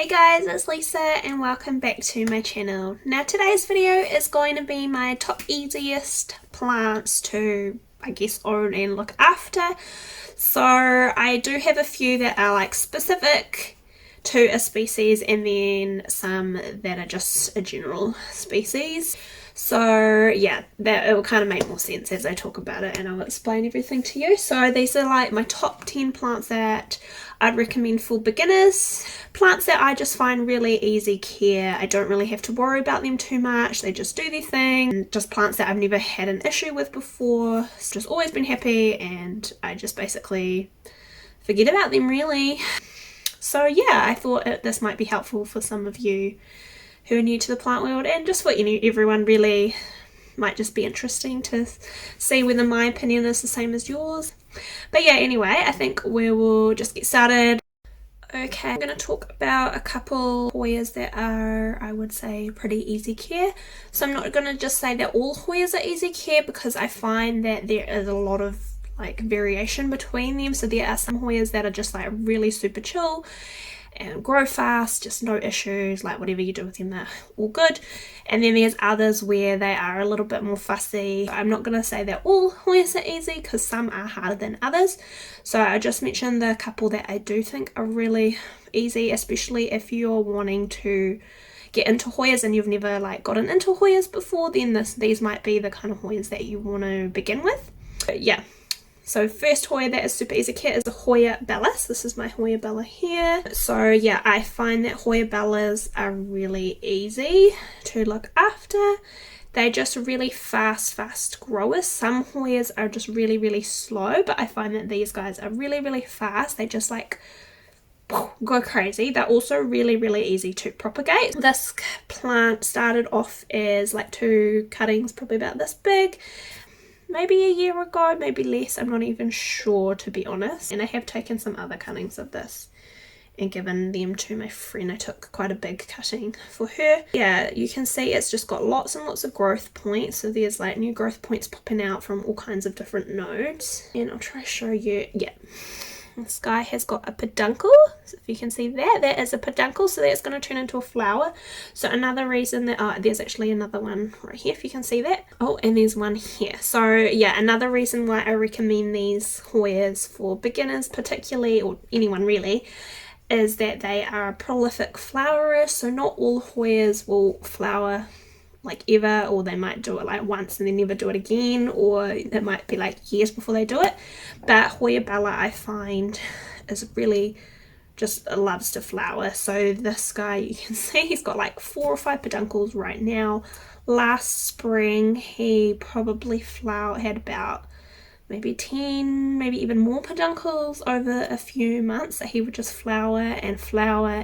Hey guys, it's Lisa and welcome back to my channel. Now today's video is going to be my top easiest plants to, I guess, own and look after. So I do have a few that are like specific to a species and then some that are just a general species. So yeah, that it will kind of make more sense as I talk about it and I'll explain everything to you. So these are like my top 10 plants that I'd recommend for beginners. Plants that I just find really easy care. I don't really have to worry about them too much. They just do their thing. Just plants that I've never had an issue with before. It's just always been happy and I just basically forget about them really. So yeah, I thought this might be helpful for some of you who are new to the plant world, and just for everyone really. Might just be interesting to see whether my opinion is the same as yours. But yeah, anyway, I think we will just get started. Okay, I'm going to talk about a couple Hoyas that are, I would say, pretty easy care. So I'm not going to just say that all Hoyas are easy care because I find that there is a lot of like variation between them. So there are some Hoyas that are just like really super chill and grow fast, just no issues, like whatever you do with them they're all good. And then there's others where they are a little bit more fussy. I'm not going to say that all Hoyas are easy because some are harder than others. So I just mentioned the couple that I do think are really easy, especially if you're wanting to get into Hoyas and you've never like gotten into Hoyas before, then these might be the kind of Hoyas that you want to begin with. But yeah. So first Hoya that is super easy care is a Hoya Bella. So this is my Hoya Bella here. So yeah, I find that Hoya Bellas are really easy to look after. They're just really fast growers. Some Hoyas are just really slow, but I find that these guys are really fast. They just like go crazy. They're also really easy to propagate. This plant started off as like 2 cuttings, probably about this big. Maybe a year ago, maybe less, I'm not even sure to be honest. And I have taken some other cuttings of this and given them to my friend. I took quite a big cutting for her. Yeah, you can see it's just got lots and lots of growth points. So there's like new growth points popping out from all kinds of different nodes. And I'll try to show you, yeah. This guy has got a peduncle, so if you can see that is a peduncle, so that's going to turn into a flower. So another reason that, there's actually another one right here if you can see that. Oh, and there's one here. So yeah, another reason why I recommend these Hoyas for beginners particularly, or anyone really, is that they are prolific flowerers. So not all Hoyas will flower like ever, or they might do it like once and then never do it again, or it might be like years before they do it. But Hoya Bella I find is really just loves to flower. So this guy, you can see he's got like 4 or 5 peduncles right now. Last spring he probably had about maybe 10, maybe even more peduncles over a few months that he would just flower and flower.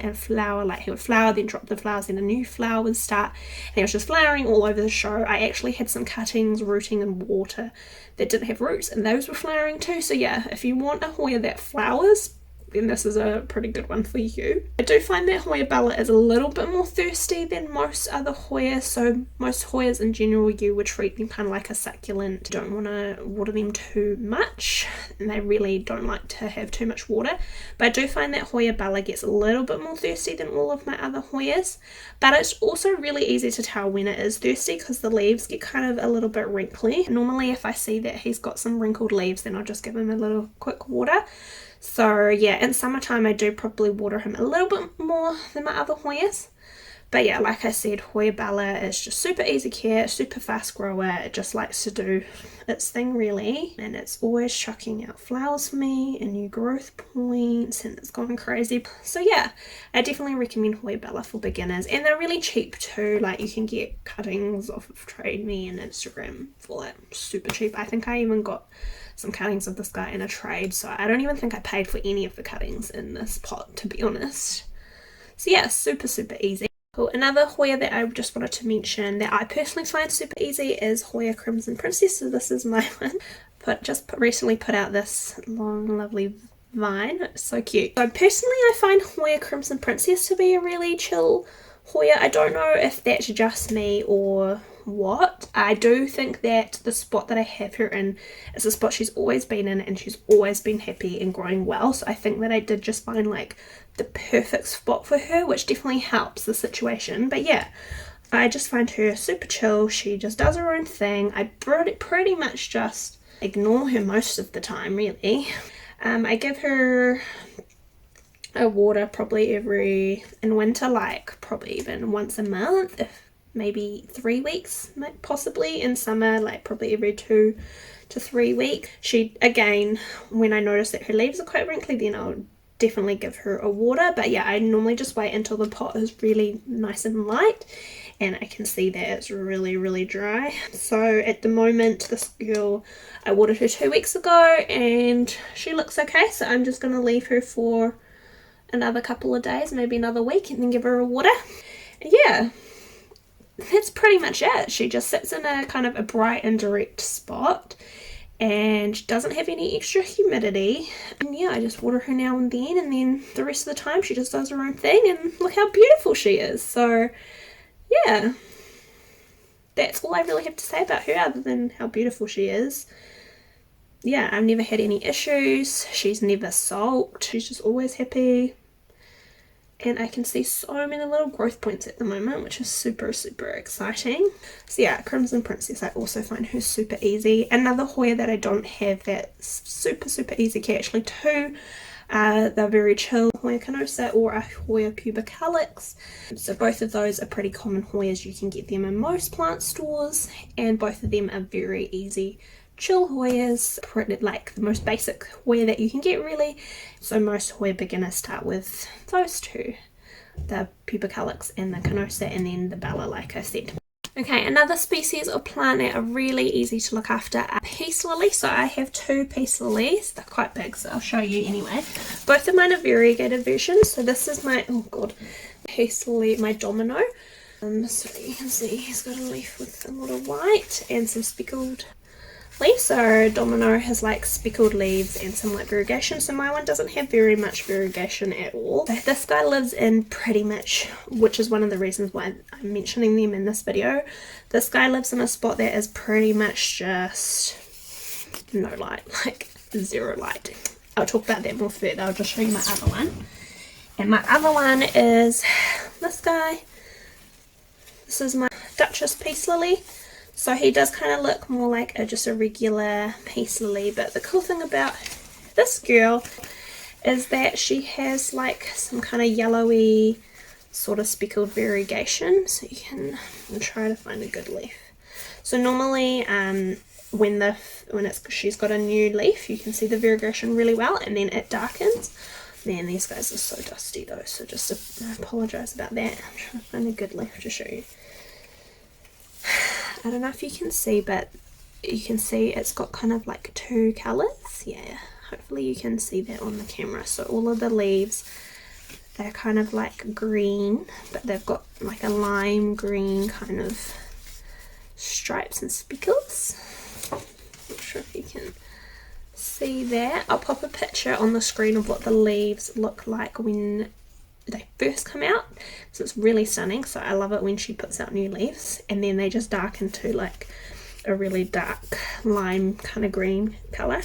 Like he would flower, then drop the flowers, then a new flower would start, and he was just flowering all over the show. I actually had some cuttings rooting in water that didn't have roots, and those were flowering too. So yeah, if you want a Hoya that flowers, then this is a pretty good one for you. I do find that Hoya Bella is a little bit more thirsty than most other Hoyas. So most Hoyas in general, you would treat them kind of like a succulent. You don't want to water them too much, and they really don't like to have too much water. But I do find that Hoya Bella gets a little bit more thirsty than all of my other Hoyas. But it's also really easy to tell when it is thirsty because the leaves get kind of a little bit wrinkly. Normally if I see that he's got some wrinkled leaves, then I'll just give him a little quick water. So yeah, in summertime I do probably water him a little bit more than my other Hoyas. But yeah, like I said, Hoya Bella is just super easy care, super fast grower. It just likes to do its thing really, and it's always chucking out flowers for me and new growth points, and it's going crazy. So yeah, I definitely recommend Hoya Bella for beginners, and they're really cheap too. Like you can get cuttings off of Trade Me and Instagram for like super cheap. I think I even got some cuttings of this guy in a trade, so I don't even think I paid for any of the cuttings in this pot, to be honest. So yeah, super easy. Cool. Another Hoya that I just wanted to mention that I personally find super easy is Hoya Crimson Princess. So this is my one, but recently put out this long lovely vine. It's so cute. So personally I find Hoya Crimson Princess to be a really chill Hoya. I don't know if that's just me or what. I do think that the spot that I have her in is a spot she's always been in, and she's always been happy and growing well, so I think that I did just find like the perfect spot for her, which definitely helps the situation. But yeah, I just find her super chill. She just does her own thing. I pretty much just ignore her most of the time, really. I give her a water probably in winter, like probably even once a month, if maybe 3 weeks, possibly. In summer, like probably every 2 to 3 weeks. She, again, when I notice that her leaves are quite wrinkly, then I'll definitely give her a water. But yeah, I normally just wait until the pot is really nice and light and I can see that it's really dry. So at the moment, this girl, I watered her 2 weeks ago and she looks okay, so I'm just going to leave her for another couple of days, maybe another week, and then give her a water. And yeah, that's pretty much it. She just sits in a kind of a bright and direct spot and doesn't have any extra humidity. And yeah, I just water her now and then the rest of the time she just does her own thing, and look how beautiful she is. So yeah, that's all I really have to say about her other than how beautiful she is. Yeah, I've never had any issues. She's never sulked. She's just always happy. And I can see so many little growth points at the moment, which is super exciting. So yeah, Crimson Princess, I also find her super easy. Another Hoya that I don't have that's super easy, actually two. They're very chill, Hoya canosa or a Hoya pubicalyx. So both of those are pretty common Hoyas. You can get them in most plant stores, and both of them are very easy chill Hoyas, pretty like the most basic Hoya that you can get, really. So most Hoya beginners start with those two, the pubicalyx and the canosa, and then the Bella, like I said. Okay, another species of plant that are really easy to look after are peace lilies. So I have two peace lilies. They're quite big, so I'll show you anyway. Both of mine are variegated versions. So this is my, oh god, peace lily, my Domino. So you can see he's got a leaf with a lot of white and some speckled leaves. So Domino has like speckled leaves and some like variegation, so my one doesn't have very much variegation at all. So this guy lives in pretty much, which is one of the reasons why I'm mentioning them in this video, this guy lives in a spot that is pretty much just no light, like zero light. I'll talk about that more further. I'll just show you my other one. And my other one is this guy. This is my Duchess Peace Lily. So he does kind of look more like just a regular peace lily, but the cool thing about this girl is that she has like some kind of yellowy sort of speckled variegation. So you can try to find a good leaf. So normally she's got a new leaf, you can see the variegation really well, and then it darkens. Man, these guys are so dusty though, so just I apologize about that. I'm trying to find a good leaf to show you. I don't know if you can see, but you can see it's got kind of like two colours. Yeah, hopefully you can see that on the camera. So all of the leaves, they're kind of like green, but they've got like a lime green kind of stripes and speckles. Not sure if you can see that. I'll pop a picture on the screen of what the leaves look like when they first come out, so it's really stunning. So I love it when she puts out new leaves and then they just darken to like a really dark lime kind of green color.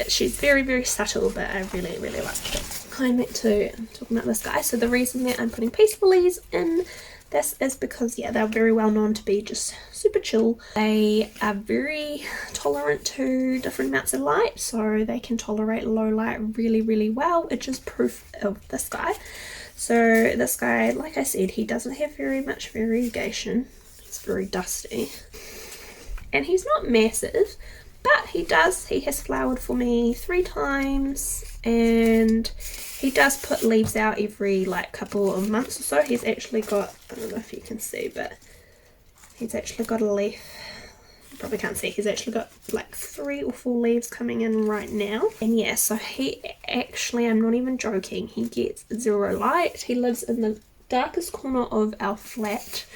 She's very subtle, but I really like it. Going back to talking about this guy, so the reason that I'm putting peace lilies in this is because yeah, they're very well known to be just super chill. They are very tolerant to different amounts of light, so they can tolerate low light really well, which is proof of this guy. So this guy, like I said, he doesn't have very much variegation. He's very dusty. And he's not massive, but he has flowered for me 3 times, and he does put leaves out every like couple of months or so. He's actually got, I don't know if you can see, but he's actually got a leaf. You probably can't see, he's actually got like 3 or 4 leaves coming in right now. And yeah, so he actually, I'm not even joking, he gets 0 light. He lives in the darkest corner of our flat,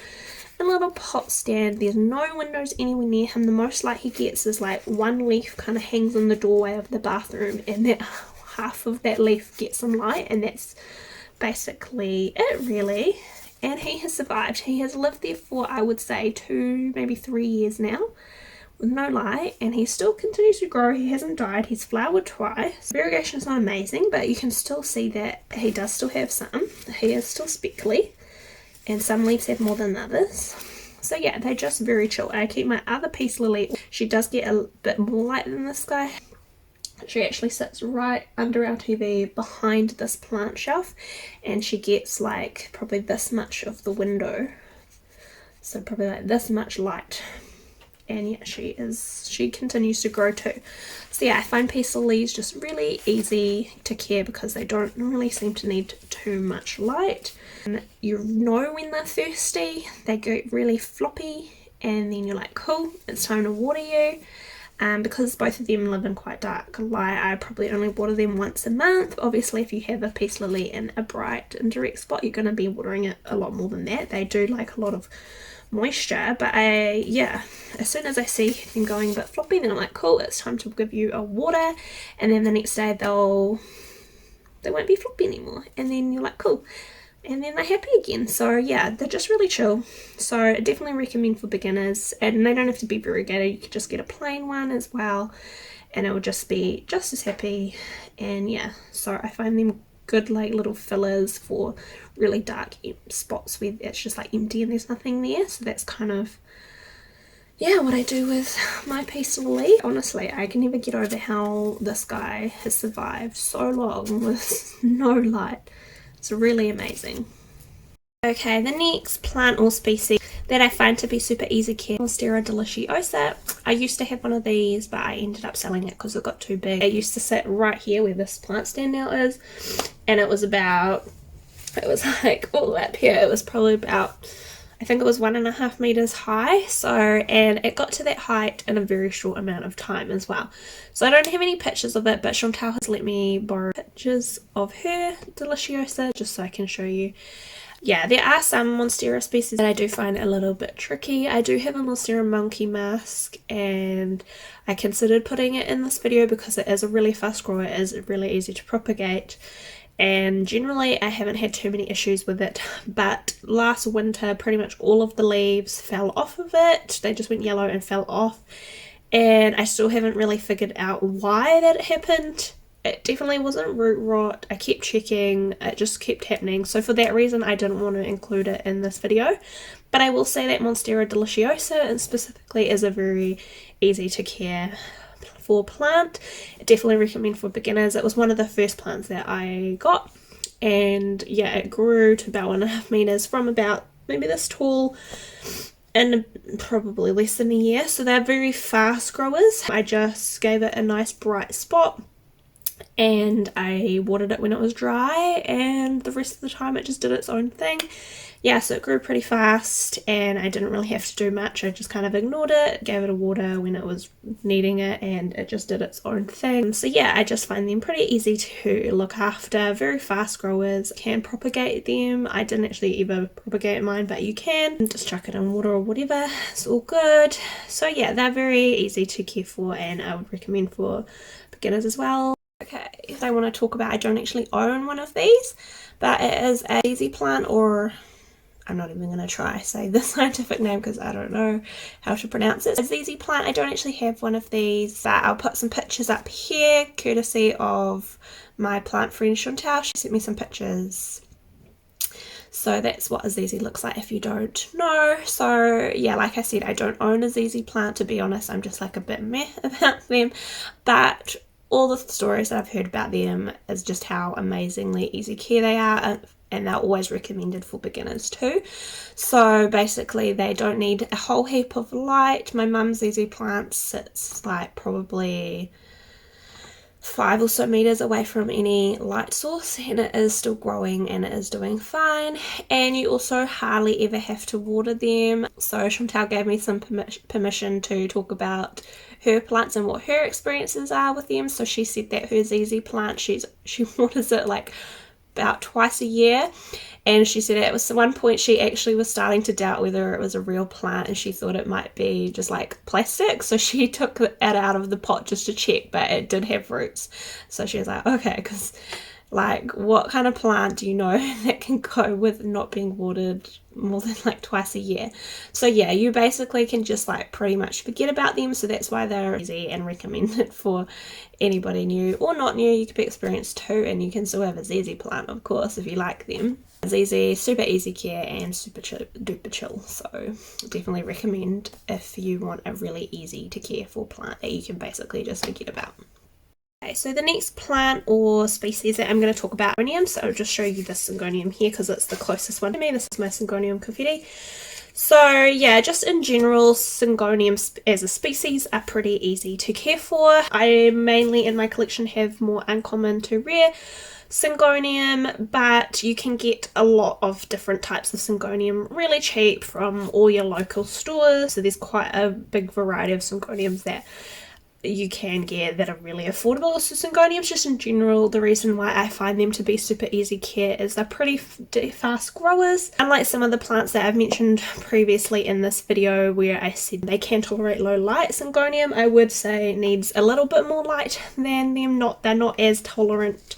a little pot stand. There's no windows anywhere near him. The most light he gets is like 1 leaf kind of hangs in the doorway of the bathroom, and that half of that leaf gets some light, and that's basically it really. and he has survived. He has lived there for, I would say, 2, maybe 3 years now, with no light, and he still continues to grow. He hasn't died. He's flowered twice. Variegation is not amazing, but you can still see that he does still have some. He is still speckly, and some leaves have more than others. So yeah, they're just very chill. I keep my other peace lily. She does get a bit more light than this guy. She actually sits right under our TV behind this plant shelf, and she gets like probably this much of the window, so probably like this much light. And yeah, she continues to grow too. So yeah, I find peace lilies just really easy to care because they don't really seem to need too much light. And you know when they're thirsty, they get really floppy, and then you're like, cool, it's time to water you. Because both of them live in quite dark light, I probably only water them once a month. Obviously, if you have a peace lily in a bright and direct spot, you're going to be watering it a lot more than that. They do like a lot of moisture, but yeah, as soon as I see them going a bit floppy, then I'm like, cool, it's time to give you a water. And then the next day they won't be floppy anymore, and then you're like, cool, and then they're happy again. So yeah, they're just really chill. So I definitely recommend for beginners, and they don't have to be variegated. You could just get a plain one as well, and it will just be just as happy. And yeah, so I find them good like little fillers for really dark spots where it's just like empty and there's nothing there. So that's kind of, yeah, what I do with my peace lily. Honestly, I can never get over how this guy has survived so long with no light. It's really amazing. Okay, the next plant or species that I find to be super easy care, Monstera deliciosa. I used to have one of these, but I ended up selling it because it got too big. It used to sit right here where this plant stand now is, and it was like all up here. It was probably about, I think it was 1.5 meters high. So, and it got to that height in a very short amount of time as well. So I don't have any pictures of it, but Chantal has let me borrow pictures of her deliciosa just so I can show you. Yeah, there are some Monstera species that I do find a little bit tricky. I do have a Monstera monkey mask, and I considered putting it in this video because it is a really fast grower. It is really easy to propagate, and generally I haven't had too many issues with it. But last winter pretty much all of the leaves fell off of it. They just went yellow and fell off, and I still haven't really figured out why that happened. It definitely wasn't root rot. I kept checking, it just kept happening. So for that reason I didn't want to include it in this video. But I will say that Monstera deliciosa and specifically is a very easy to care for plant. I definitely recommend for beginners. It was one of the first plants that I got, and yeah, it grew to about 1.5 meters from about maybe this tall in probably less than a year. So they're very fast growers. I just gave it a nice bright spot, and I watered it when it was dry, and the rest of the time it just did its own thing. Yeah, so it grew pretty fast, and I didn't really have to do much. I just kind of ignored it, gave it a water when it was needing it, and it just did its own thing. So yeah, I just find them pretty easy to look after. Very fast growers, can propagate them. I didn't actually ever propagate mine, but you can. Just chuck it in water or whatever, it's all good. So yeah, they're very easy to care for, and I would recommend for beginners as well. Okay, I want to talk about, I don't actually own one of these, but it is a easy plant, or I'm not even going to try say the scientific name because I don't know how to pronounce it. It's easy plant. I don't actually have one of these, but I'll put some pictures up here courtesy of my plant friend Chantal. She sent me some pictures. So that's what a ZZ looks like if you don't know. So yeah, like I said, I don't own a ZZ plant, to be honest. I'm just like a bit meh about them, but all the stories that I've heard about them is just how amazingly easy care they are, and they're always recommended for beginners too. So basically they don't need a whole heap of light. My mum's ZZ plant sits like probably 5 or so meters away from any light source, and it is still growing and it is doing fine. And you also hardly ever have to water them. So Chantal gave me some permission to talk about her plants and what her experiences are with them. So she said that her ZZ plant, she waters it like about twice a year, and she said at one point she actually was starting to doubt whether it was a real plant, and she thought it might be just like plastic, so she took it out of the pot just to check, but it did have roots. So she was like, okay, because Like, what kind of plant do you know that can go with not being watered more than like twice a year? So yeah, you basically can just like pretty much forget about them. So that's why they're easy and recommended for anybody new or not new. You could be experienced too, and you can still have a ZZ plant, of course, if you like them. ZZ, super easy care and super duper chill. So definitely recommend if you want a really easy to care for plant that you can basically just forget about. Okay, so the next plant or species that I'm going to talk about, Syngonium. So I'll just show you the Syngonium here because it's the closest one to me. This is my Syngonium confetti. So yeah, just in general, Syngoniums as a species are pretty easy to care for. I mainly in my collection have more uncommon to rare Syngonium, but you can get a lot of different types of Syngonium really cheap from all your local stores. So there's quite a big variety of Syngoniums that you can get that are really affordable. So Syngoniums just in general, the reason why I find them to be super easy care is they're pretty fast growers. Unlike some of the plants that I've mentioned previously in this video where I said they can tolerate low light, Syngonium I would say needs a little bit more light than them. They're not as tolerant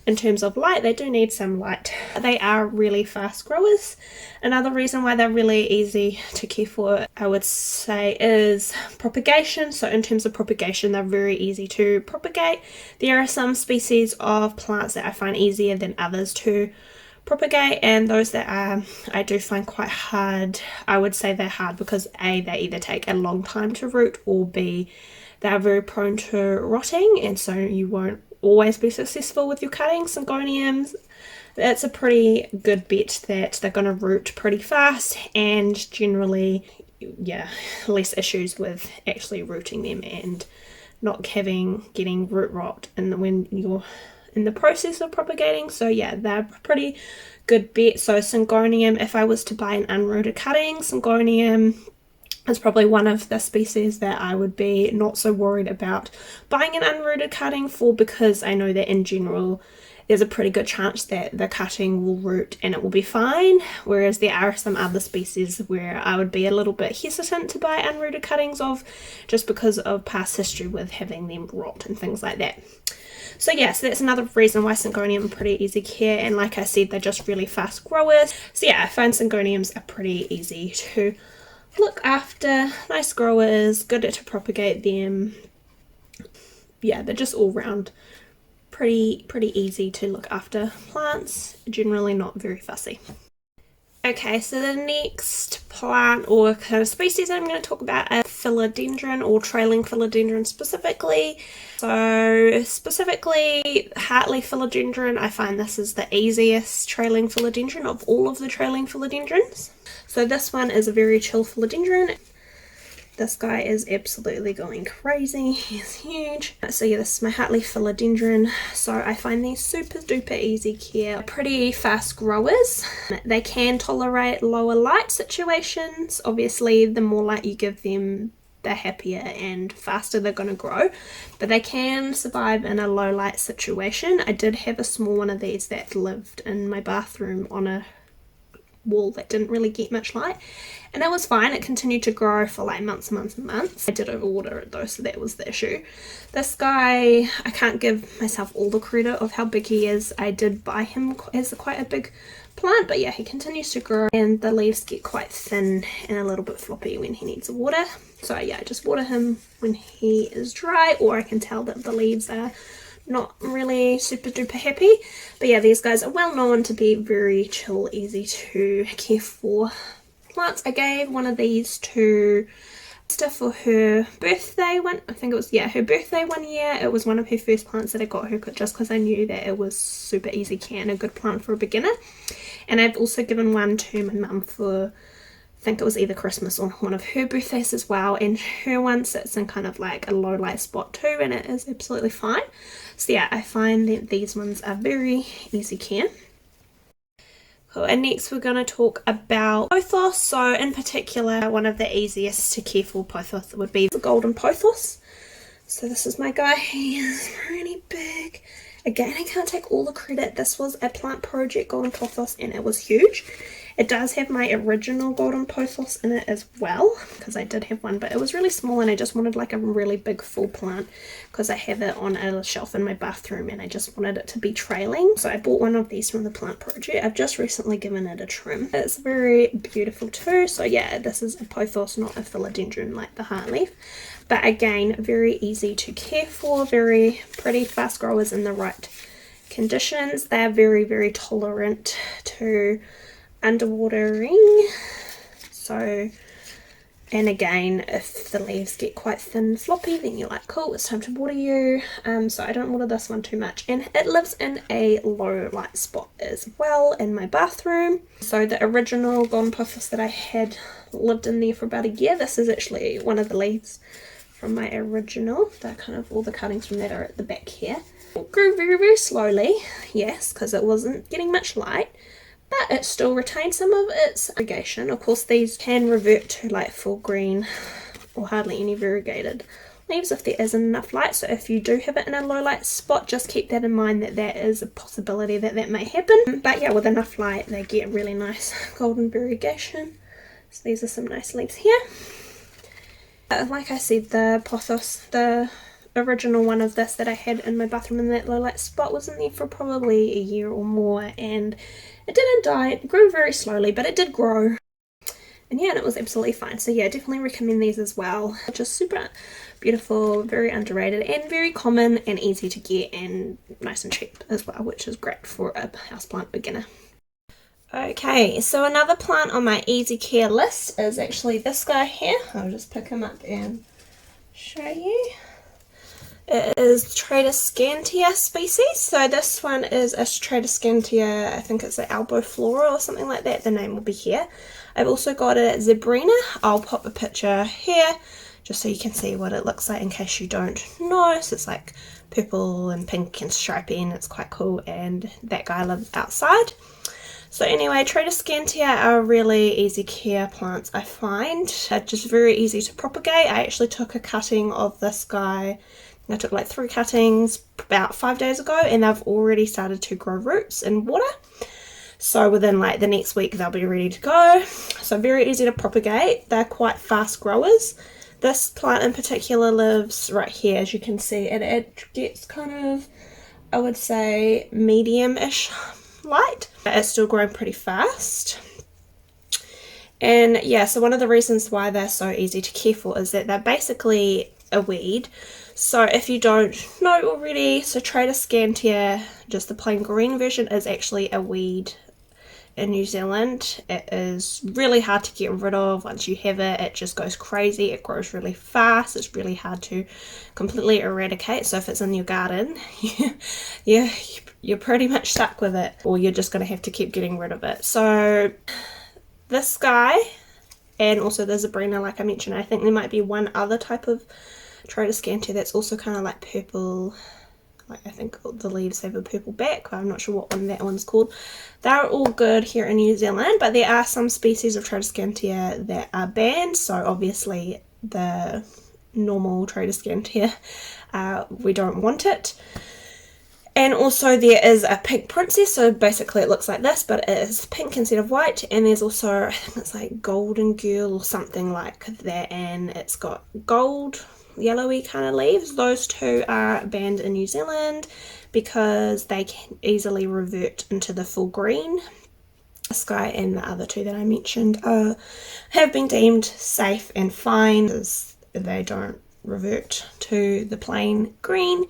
in terms of light. They do need some light. They are really fast growers. Another reason why they're really easy to care for, I would say, is propagation. So in terms of propagation, they're very easy to propagate. There are some species of plants that I find easier than others to propagate, and those that I do find quite hard. I would say they're hard because A, they either take a long time to root, or B, they are very prone to rotting, and so you won't always be successful with your cuttings. Syngoniums, it's a pretty good bet that they're going to root pretty fast, and generally, yeah, less issues with actually rooting them and not getting root rot when you're in the process of propagating. So yeah, they're a pretty good bet. So Syngonium, if I was to buy an unrooted cutting, Syngonium is probably one of the species that I would be not so worried about buying an unrooted cutting for, because I know that in general there's a pretty good chance that the cutting will root and it will be fine, whereas there are some other species where I would be a little bit hesitant to buy unrooted cuttings of, just because of past history with having them rot and things like that. So yeah, so that's another reason why Syngonium are pretty easy care, and like I said, they're just really fast growers. So yeah, I find Syngoniums are pretty easy to look after, nice growers, good to propagate them. Yeah, they're just all round pretty easy to look after plants, generally not very fussy. Okay, so the next plant or kind of species I'm going to talk about are philodendron, or trailing philodendron specifically. So specifically Hartley philodendron, I find this is the easiest trailing philodendron of all of the trailing philodendrons. So this one is a very chill philodendron. This guy is absolutely going crazy. He's huge. So yeah, this is my Hartley philodendron. So I find these super duper easy care, pretty fast growers. They can tolerate lower light situations. Obviously, the more light you give them, the happier and faster they're going to grow, but they can survive in a low light situation. I did have a small one of these that lived in my bathroom on a wall that didn't really get much light, and it was fine. It continued to grow for like months and months and months. I did overwater it though, so that was the issue. This guy, I can't give myself all the credit of how big he is. I did buy him as quite a big plant, but yeah, he continues to grow, and the leaves get quite thin and a little bit floppy when he needs water. So yeah, I just water him when he is dry, or I can tell that the leaves are not really super duper happy. But yeah, these guys are well known to be very chill, easy to care for plants. I gave one of these to Sister for her birthday I think it was, yeah, her birthday one year. It was one of her first plants that I got her, just because I knew that it was super easy care and a good plant for a beginner. And I've also given one to my mum for, I think it was either Christmas or one of her birthdays as well, and her one sits in kind of like a low light spot too, and it is absolutely fine. So yeah, I find that these ones are very easy care. Cool. And next we're going to talk about Pythos. So in particular, one of the easiest to care for Pythos would be the golden Pythos. So this is my guy. He is pretty big. Again, I can't take all the credit. This was a plant project, golden Pythos, and it was huge. It does have my original golden Pythos in it as well, because I did have one, but it was really small and I just wanted like a really big full plant because I have it on a shelf in my bathroom and I just wanted it to be trailing. So I bought one of these from the Plant Project. I've just recently given it a trim. It's very beautiful too. So yeah, this is a Pythos, not a philodendron like the heartleaf. But again, very easy to care for, very pretty, fast growers in the right conditions. They're very, very tolerant to underwatering. So, and again, if the leaves get quite thin and floppy, then you're like, cool, it's time to water you. So I don't water this one too much. And it lives in a low light spot as well in my bathroom. So the original golden Pythos that I had lived in there for about a year. This is actually one of the leaves from my original. They're kind of, all the cuttings from that are at the back here. It grew very, very slowly, yes, because it wasn't getting much light, but it still retained some of its irrigation. Of course, these can revert to like full green or hardly any variegated leaves if there isn't enough light. So if you do have it in a low light spot, just keep that in mind, that that is a possibility that that may happen. But yeah, with enough light, they get really nice golden variegation. So these are some nice leaves here. Like I said, the Pythos, the original one of this that I had in my bathroom in that low light spot, was in there for probably a year or more, and it didn't die. It grew very slowly, but it did grow. And yeah, and it was absolutely fine. So yeah, definitely recommend these as well. Just super beautiful, very underrated, and very common and easy to get, and nice and cheap as well, which is great for a houseplant beginner. Okay, so another plant on my easy care list is actually this guy here. I'll just pick him up and show you. It is Tradescantia species. So this one is a Tradescantia, I think it's an albiflora or something like that. The name will be here. I've also got a Zebrina. I'll pop a picture here just so you can see what it looks like in case you don't know. So it's like purple and pink and stripy, and it's quite cool, and that guy lives outside. So anyway, Tradescantia are really easy care plants, I find. They're just very easy to propagate. I actually took a cutting of this guy. I took like 3 cuttings about 5 days ago, and they've already started to grow roots in water. So within like the next week they'll be ready to go. So very easy to propagate. They're quite fast growers. This plant in particular lives right here, as you can see, and it gets kind of, I would say, medium-ish light. It's still growing pretty fast. And yeah, so one of the reasons why they're so easy to care for is that they're basically a weed. So if you don't know already, so Tradescantia, just the plain green version, is actually a weed in New Zealand. It is really hard to get rid of. Once you have it, it just goes crazy. It grows really fast. It's really hard to completely eradicate. So if it's in your garden, you're pretty much stuck with it, or you're just going to have to keep getting rid of it. So this guy, and also the Zebrina, like I mentioned, I think there might be one other type of Tradescantia that's also kind of like purple, like I think the leaves have a purple back. I'm not sure what one that one's called. They're all good here in New Zealand, but there are some species of Tradescantia that are banned. So obviously the normal Tradescantia, we don't want it. And also there is a pink princess, so basically it looks like this, but it is pink instead of white. And there's also, I think it's like golden girl or something like that, and it's got gold, yellowy kind of leaves. Those two are banned in New Zealand because they can easily revert into the full green. This guy and the other two that I mentioned have been deemed safe and fine as they don't revert to the plain green.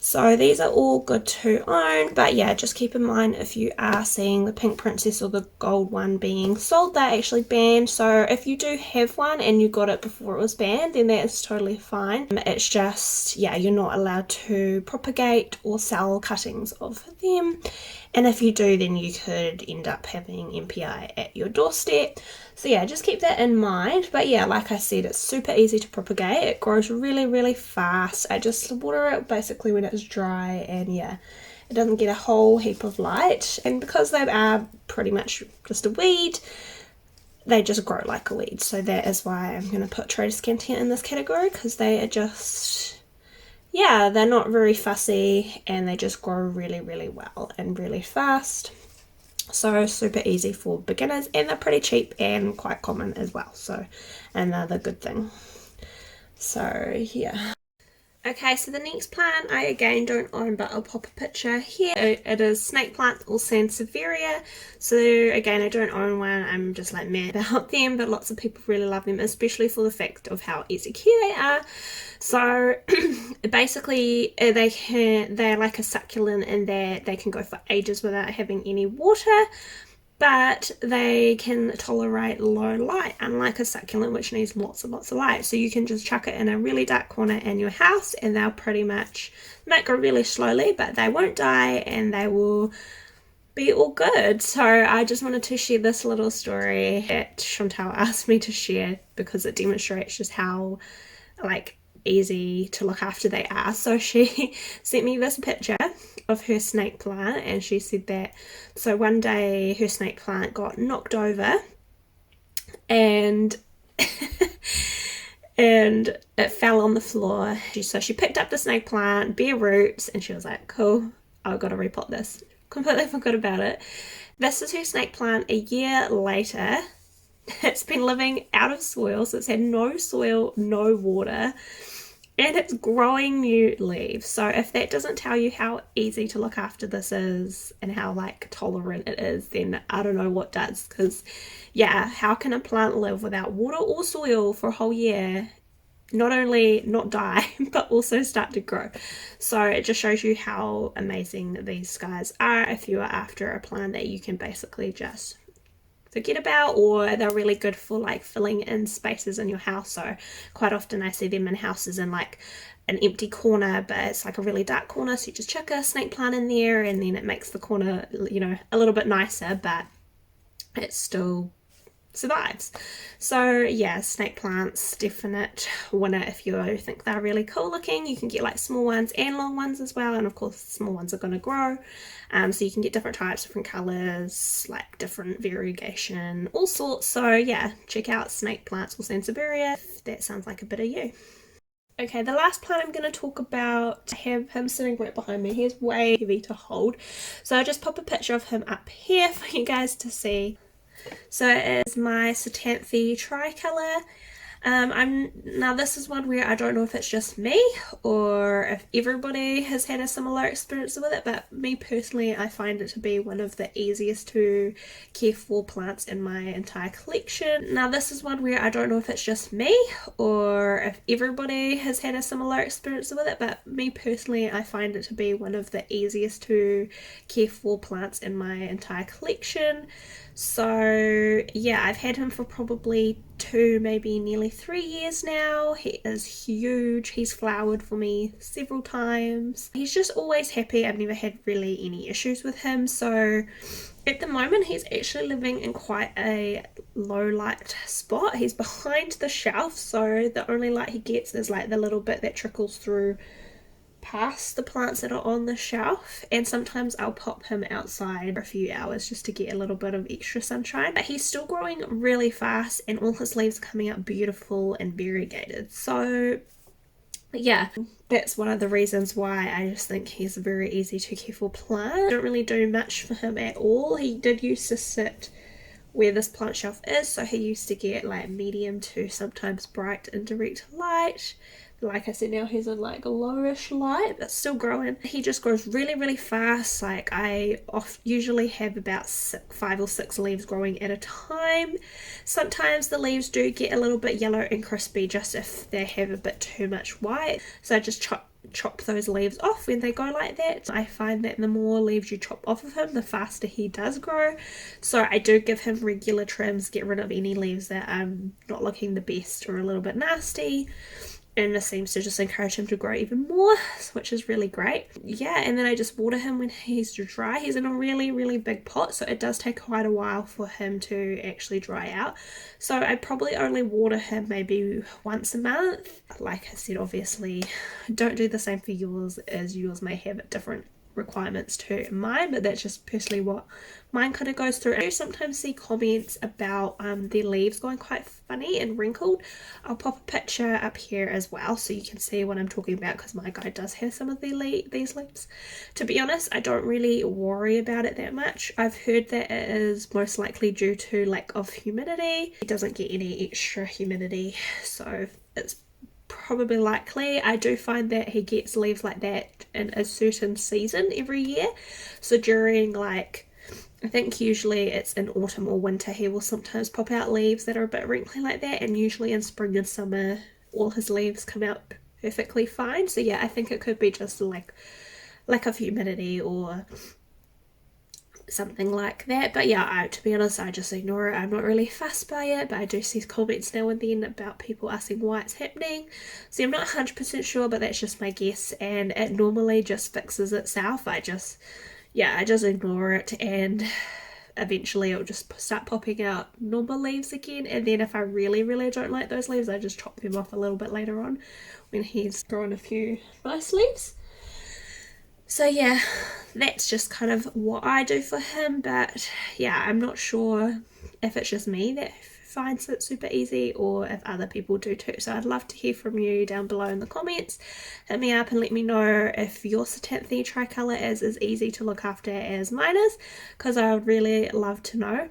So these are all good to own, but yeah, just keep in mind if you are seeing the pink princess or the gold one being sold, they're actually banned. So if you do have one and you got it before it was banned, then that is totally fine. It's just, yeah, you're not allowed to propagate or sell cuttings of them. And if you do, then you could end up having MPI at your doorstep. So yeah, just keep that in mind. But yeah, like I said, it's super easy to propagate. It grows really, really fast. I just water it basically when it's dry, and yeah, it doesn't get a whole heap of light. And because they are pretty much just a weed, they just grow like a weed. So that is why I'm going to put Tradescantia in this category, because they are just, yeah, they're not very fussy, and they just grow really, really well and really fast. So super easy for beginners, and they're pretty cheap and quite common as well, so another good thing. So yeah. Okay, so the next plant I again don't own, but I'll pop a picture here. It is snake plant or Sansevieria. So again, I don't own one. I'm just like mad about them, but lots of people really love them, especially for the fact of how easy care they are. So basically, they're like a succulent in that they can go for ages without having any water, but they can tolerate low light, unlike a succulent which needs lots and lots of light. So you can just chuck it in a really dark corner in your house and they'll pretty much might grow really slowly, but they won't die and they will be all good. So I just wanted to share this little story that Chantal asked me to share because it demonstrates just how like easy to look after they are. So she sent me this picture of her snake plant, and she said that so one day her snake plant got knocked over and and it fell on the floor. So she picked up the snake plant, bare roots, and she was like, cool, I've got to repot this. Completely forgot about it. This is her snake plant a year later. It's been living out of soil, so it's had no soil, no water, and it's growing new leaves. So if that doesn't tell you how easy to look after this is and how like tolerant it is, then I don't know what does. Because yeah, how can a plant live without water or soil for a whole year, not only not die but also start to grow? So it just shows you how amazing these guys are if you are after a plant that you can basically just forget about, or they're really good for like filling in spaces in your house. So quite often I see them in houses in like an empty corner, but it's like a really dark corner, so you just chuck a snake plant in there and then it makes the corner, you know, a little bit nicer, but it still survives. So yeah, snake plants, definite winner if you think they're really cool looking. You can get like small ones and long ones as well, and of course small ones are going to grow, so you can get different types, different colors, like different variegation, all sorts. So yeah, check out snake plants or Sansevieria if that sounds like a bit of you. Okay, the last plant I'm going to talk about, I have him sitting right behind me. He's way heavy to hold, so I'll just pop a picture of him up here for you guys to see. So it is my Satanthe tricolor. Now this is one where I don't know if it's just me or if everybody has had a similar experience with it, but me personally, I find it to be one of the easiest to care for plants in my entire collection. Now this is one where I don't know if it's just me or if everybody has had a similar experience with it, but me personally, I find it to be one of the easiest to care for plants in my entire collection. So yeah, I've had him for probably 2, maybe nearly 3 years now. He is huge. He's flowered for me several times. He's just always happy. I've never had really any issues with him. So at the moment he's actually living in quite a low light spot. He's behind the shelf, so the only light he gets is like the little bit that trickles through past the plants that are on the shelf, and sometimes I'll pop him outside for a few hours just to get a little bit of extra sunshine. But he's still growing really fast and all his leaves are coming out beautiful and variegated. So yeah, that's one of the reasons why I just think he's a very easy to care for plant. I don't really do much for him at all. He did used to sit where this plant shelf is, so he used to get like medium to sometimes bright indirect light. Like I said, now he's in like a lowish light, but still growing. He just grows really, really fast. Like I usually have about 5 or 6 leaves growing at a time. Sometimes the leaves do get a little bit yellow and crispy just if they have a bit too much white. So I just chop those leaves off when they go like that. I find that the more leaves you chop off of him, the faster he does grow. So I do give him regular trims, get rid of any leaves that are not looking the best or a little bit nasty. And this seems to just encourage him to grow even more, which is really great. Yeah, and then I just water him when he's dry. He's in a really, really big pot, so it does take quite a while for him to actually dry out. So I probably only water him maybe once a month. Like I said, obviously, don't do the same for yours, as yours may have different requirements to mine, but that's just personally what mine kind of goes through. I do sometimes see comments about their leaves going quite funny and wrinkled. I'll pop a picture up here as well so you can see what I'm talking about, because my guy does have some of these leaves. To be honest, I don't really worry about it that much. I've heard that it is most likely due to lack of humidity. It doesn't get any extra humidity, so it's probably likely. I do find that he gets leaves like that in a certain season every year. So during, like, I think usually it's in autumn or winter, he will sometimes pop out leaves that are a bit wrinkly like that, and usually in spring and summer all his leaves come out perfectly fine. So yeah, I think it could be just like lack of humidity or something like that. But yeah, to be honest, I just ignore it. I'm not really fussed by it, but I do see comments now and then about people asking why it's happening. So I'm not 100% sure, but that's just my guess, and it normally just fixes itself. I just ignore it, and eventually it'll just start popping out normal leaves again. And then if I really don't like those leaves, I just chop them off a little bit later on when he's grown a few nice leaves. So yeah, that's just kind of what I do for him. But yeah, I'm not sure if it's just me that finds it super easy or if other people do too. So I'd love to hear from you down below in the comments. Hit me up and let me know if your Satanthia tricolor is as easy to look after as mine is, because I would really love to know.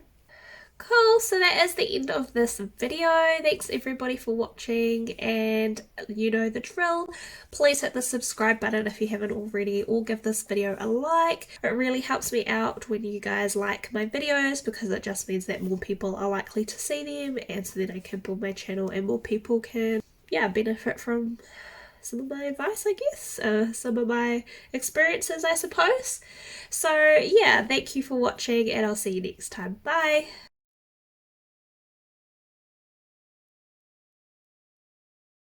Cool, so that is the end of this video. Thanks everybody for watching, and you know the drill. Please hit the subscribe button if you haven't already, or give this video a like. It really helps me out when you guys like my videos, because it just means that more people are likely to see them, and so then I can build my channel and more people can benefit from some of my advice, I guess, some of my experiences, I suppose. So yeah, thank you for watching, and I'll see you next time. Bye!